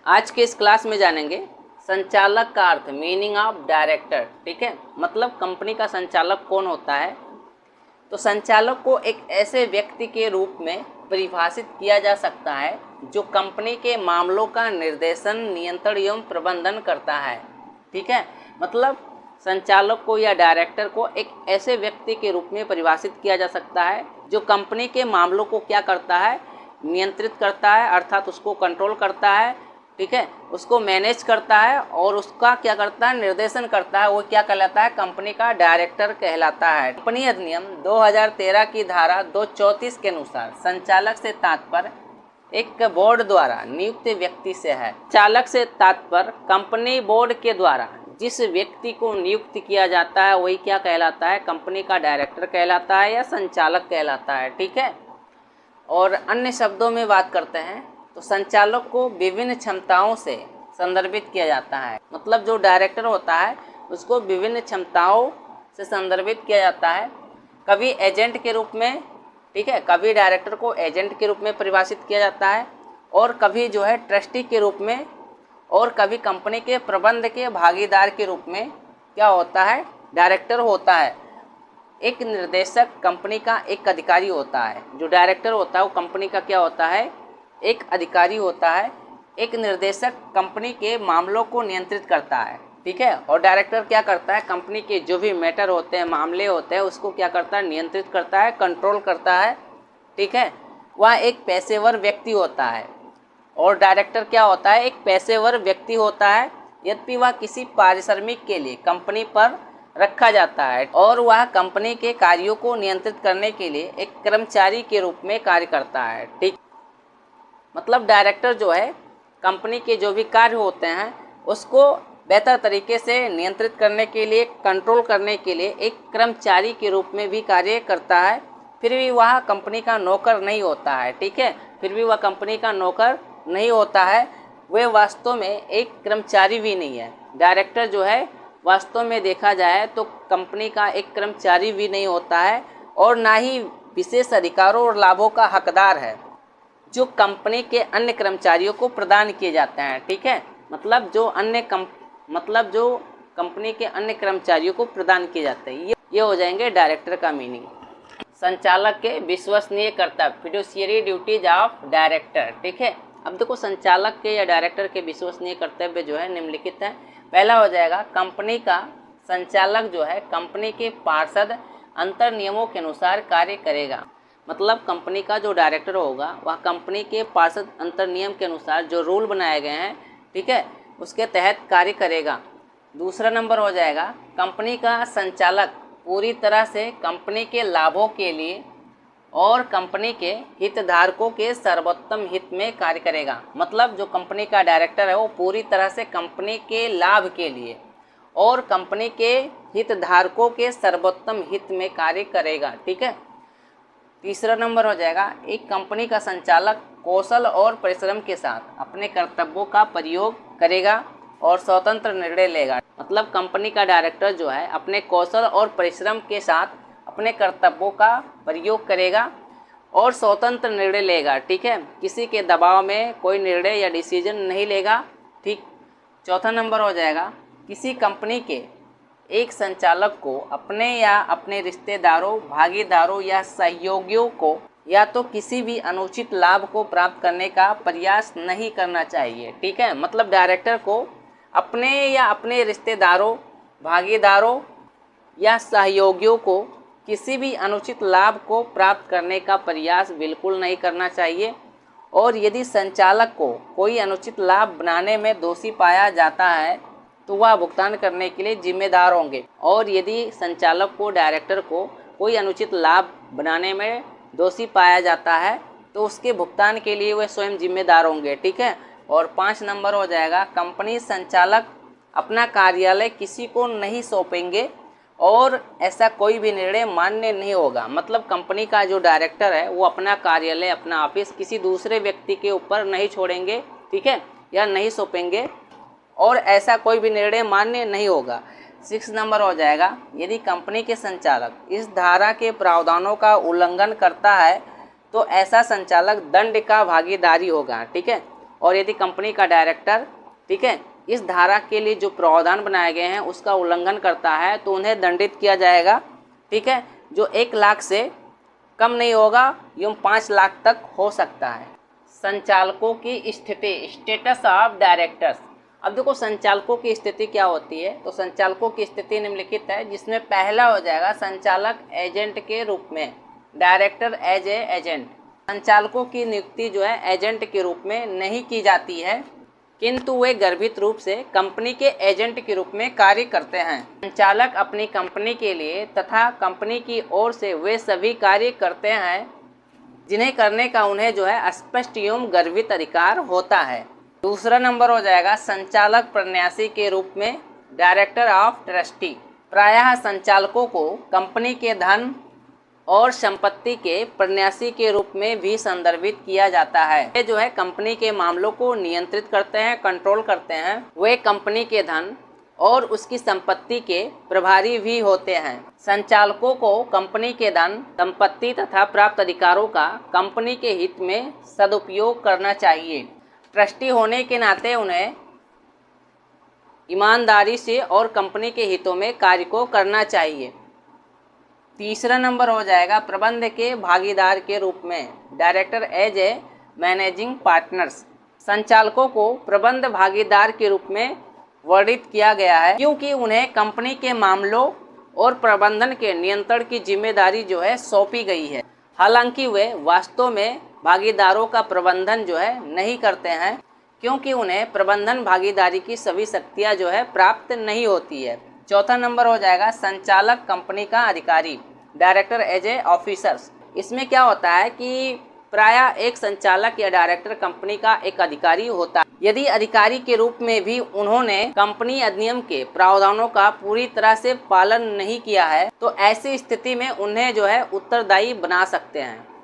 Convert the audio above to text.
आज के इस क्लास में जानेंगे संचालक का अर्थ, मीनिंग ऑफ डायरेक्टर। ठीक है, मतलब कंपनी का संचालक कौन होता है। तो संचालक को एक ऐसे व्यक्ति के रूप में परिभाषित किया जा सकता है जो कंपनी के मामलों का निर्देशन, नियंत्रण एवं प्रबंधन करता है। ठीक है, मतलब संचालक को या डायरेक्टर को एक ऐसे व्यक्ति के रूप में परिभाषित किया जा सकता है जो कंपनी के मामलों को क्या करता है, नियंत्रित करता है, अर्थात उसको कंट्रोल करता है। ठीक है, उसको मैनेज करता है और उसका क्या करता है, निर्देशन करता है। वो क्या कहलाता है, कंपनी का डायरेक्टर कहलाता है। कंपनी अधिनियम 2013 की धारा 234 के अनुसार संचालक से तात्पर्य एक बोर्ड द्वारा नियुक्त व्यक्ति से है। चालक से तात्पर्य कंपनी बोर्ड के द्वारा जिस व्यक्ति को नियुक्त किया जाता है वही क्या कहलाता है, कंपनी का डायरेक्टर कहलाता है या संचालक कहलाता है। ठीक है, और अन्य शब्दों में बात करते हैं तो संचालक को विभिन्न क्षमताओं से संदर्भित किया जाता है। मतलब जो डायरेक्टर होता है उसको विभिन्न क्षमताओं से संदर्भित किया जाता है। कभी एजेंट के रूप में, ठीक है, कभी डायरेक्टर को एजेंट के रूप में परिभाषित किया जाता है और कभी जो है ट्रस्टी के रूप में, और कभी कंपनी के प्रबंध के भागीदार के रूप में क्या होता है, डायरेक्टर होता है। एक निर्देशक कंपनी का एक अधिकारी होता है। जो डायरेक्टर होता है वो कंपनी का क्या होता है, एक अधिकारी होता है। एक निर्देशक कंपनी के मामलों को नियंत्रित करता है। ठीक है, और डायरेक्टर क्या करता है, कंपनी के जो भी मैटर होते हैं, मामले होते हैं, उसको क्या करता है, नियंत्रित करता है, कंट्रोल करता है। ठीक है, वह एक पेशेवर व्यक्ति होता है। और डायरेक्टर क्या होता है, एक पेशेवर व्यक्ति होता है, यद्यपि वह किसी पारिश्रमिक के लिए कंपनी पर रखा जाता है और वह कंपनी के कार्यों को नियंत्रित करने के लिए एक कर्मचारी के रूप में कार्य करता है। ठीक, मतलब डायरेक्टर जो है कंपनी के जो भी कार्य होते हैं उसको बेहतर तरीके से नियंत्रित करने के लिए, कंट्रोल करने के लिए एक कर्मचारी के रूप में भी कार्य करता है। फिर भी वह कंपनी का नौकर नहीं होता है। ठीक है, फिर भी वह कंपनी का नौकर नहीं होता है, वह वास्तव में एक कर्मचारी भी नहीं है। डायरेक्टर जो है वास्तव में देखा जाए तो कंपनी का एक कर्मचारी भी नहीं होता है और ना ही विशेष अधिकारों और लाभों का हकदार है जो कंपनी के अन्य कर्मचारियों को प्रदान किए जाते हैं। ठीक है, मतलब जो कंपनी के अन्य कर्मचारियों को प्रदान किए जाते हैं, ये हो जाएंगे डायरेक्टर का मीनिंग। संचालक के विश्वसनीय कर्तव्य, फिड्यूशियरी ड्यूटीज ऑफ डायरेक्टर। ठीक है, अब देखो संचालक के या डायरेक्टर के विश्वसनीय कर्तव्य जो है निम्नलिखित है। पहला हो जाएगा, कंपनी का संचालक जो है कंपनी के पार्षद अंतर नियमों के अनुसार कार्य करेगा। मतलब कंपनी का जो डायरेक्टर होगा वह कंपनी के पार्षद अंतर नियम के अनुसार जो रूल बनाए गए हैं, ठीक है, उसके तहत कार्य करेगा। दूसरा नंबर हो जाएगा, कंपनी का संचालक पूरी तरह से कंपनी के लाभों के लिए और कंपनी के हितधारकों के सर्वोत्तम हित में कार्य करेगा। मतलब जो कंपनी का डायरेक्टर है वो पूरी तरह से कंपनी के लाभ के लिए और कंपनी के हितधारकों के सर्वोत्तम हित में कार्य करेगा। ठीक है, तीसरा नंबर हो जाएगा, एक कंपनी का संचालक कौशल और परिश्रम के साथ अपने कर्तव्यों का प्रयोग करेगा और स्वतंत्र निर्णय लेगा। मतलब कंपनी का डायरेक्टर जो है अपने कौशल और परिश्रम के साथ अपने कर्तव्यों का प्रयोग करेगा और स्वतंत्र निर्णय लेगा। ठीक है, किसी के दबाव में कोई निर्णय या डिसीजन नहीं लेगा। ठीक, चौथा नंबर हो जाएगा, किसी कंपनी के एक संचालक को अपने या अपने रिश्तेदारों, भागीदारों या सहयोगियों को या तो किसी भी अनुचित लाभ को प्राप्त करने का प्रयास नहीं करना चाहिए। ठीक है, मतलब डायरेक्टर को अपने या अपने रिश्तेदारों, भागीदारों या सहयोगियों को किसी भी अनुचित लाभ को प्राप्त करने का प्रयास बिल्कुल नहीं करना चाहिए। और यदि संचालक को कोई अनुचित लाभ बनाने में दोषी पाया जाता है तो वह भुगतान करने के लिए जिम्मेदार होंगे। और यदि संचालक को, डायरेक्टर को कोई अनुचित लाभ बनाने में दोषी पाया जाता है तो उसके भुगतान के लिए वे स्वयं जिम्मेदार होंगे। ठीक है, और 5 नंबर हो जाएगा, कंपनी संचालक अपना कार्यालय किसी को नहीं सौंपेंगे और ऐसा कोई भी निर्णय मान्य नहीं होगा। मतलब कंपनी का जो डायरेक्टर है वो अपना कार्यालय, अपना ऑफिस किसी दूसरे व्यक्ति के ऊपर नहीं छोड़ेंगे। ठीक है, या नहीं सौंपेंगे और ऐसा कोई भी निर्णय मान्य नहीं होगा। 6 नंबर हो जाएगा, यदि कंपनी के संचालक इस धारा के प्रावधानों का उल्लंघन करता है तो ऐसा संचालक दंड का भागीदारी होगा। ठीक है, और यदि कंपनी का डायरेक्टर, ठीक है, इस धारा के लिए जो प्रावधान बनाए गए हैं उसका उल्लंघन करता है तो उन्हें दंडित किया जाएगा, ठीक है, जो 1 लाख से कम नहीं होगा एवं 5 लाख तक हो सकता है। संचालकों की स्थिति, स्टेटस ऑफ डायरेक्टर्स। अब देखो संचालकों की स्थिति क्या होती है, तो संचालकों की स्थिति निम्नलिखित है, जिसमें पहला हो जाएगा संचालक एजेंट के रूप में, डायरेक्टर एज ए एजेंट। संचालकों की नियुक्ति जो है एजेंट के रूप में नहीं की जाती है, किंतु वे गर्भित रूप से कंपनी के एजेंट के रूप में कार्य करते हैं। संचालक अपनी कंपनी के लिए तथा कंपनी की ओर से वे सभी कार्य करते हैं जिन्हें करने का उन्हें जो है स्पष्ट एवं गर्भित अधिकार होता है। दूसरा नंबर हो जाएगा संचालक प्रन्यासी के रूप में, डायरेक्टर ऑफ ट्रस्टी। प्रायः संचालकों को कंपनी के धन और संपत्ति के प्रन्यासी के रूप में भी संदर्भित किया जाता है। ये जो है कंपनी के मामलों को नियंत्रित करते हैं, कंट्रोल करते हैं। वे कंपनी के धन और उसकी संपत्ति के प्रभारी भी होते हैं। संचालकों को कंपनी के धन, संपत्ति तथा प्राप्त अधिकारों का कंपनी के हित में सदुपयोग करना चाहिए। ट्रस्टी होने के नाते उन्हें ईमानदारी से और कंपनी के हितों में कार्य को करना चाहिए। तीसरा नंबर हो जाएगा प्रबंध के भागीदार के रूप में, director as a managing partners. संचालकों को प्रबंध भागीदार के रूप में वर्णित किया गया है क्योंकि उन्हें कंपनी के मामलों और प्रबंधन के नियंत्रण की जिम्मेदारी जो है सौंपी गई है। हालांकि वे वास्तव में भागीदारों का प्रबंधन जो है नहीं करते हैं क्योंकि उन्हें प्रबंधन भागीदारी की सभी शक्तियाँ जो है प्राप्त नहीं होती है। चौथा नंबर हो जाएगा संचालक कंपनी का अधिकारी, डायरेक्टर एज ए ऑफिसर्स। इसमें क्या होता है कि प्रायः एक संचालक या डायरेक्टर कंपनी का एक अधिकारी होता है। यदि अधिकारी के रूप में भी उन्होंने कंपनी अधिनियम के प्रावधानों का पूरी तरह से पालन नहीं किया है तो ऐसी स्थिति में उन्हें जो है उत्तरदायी बना सकते हैं।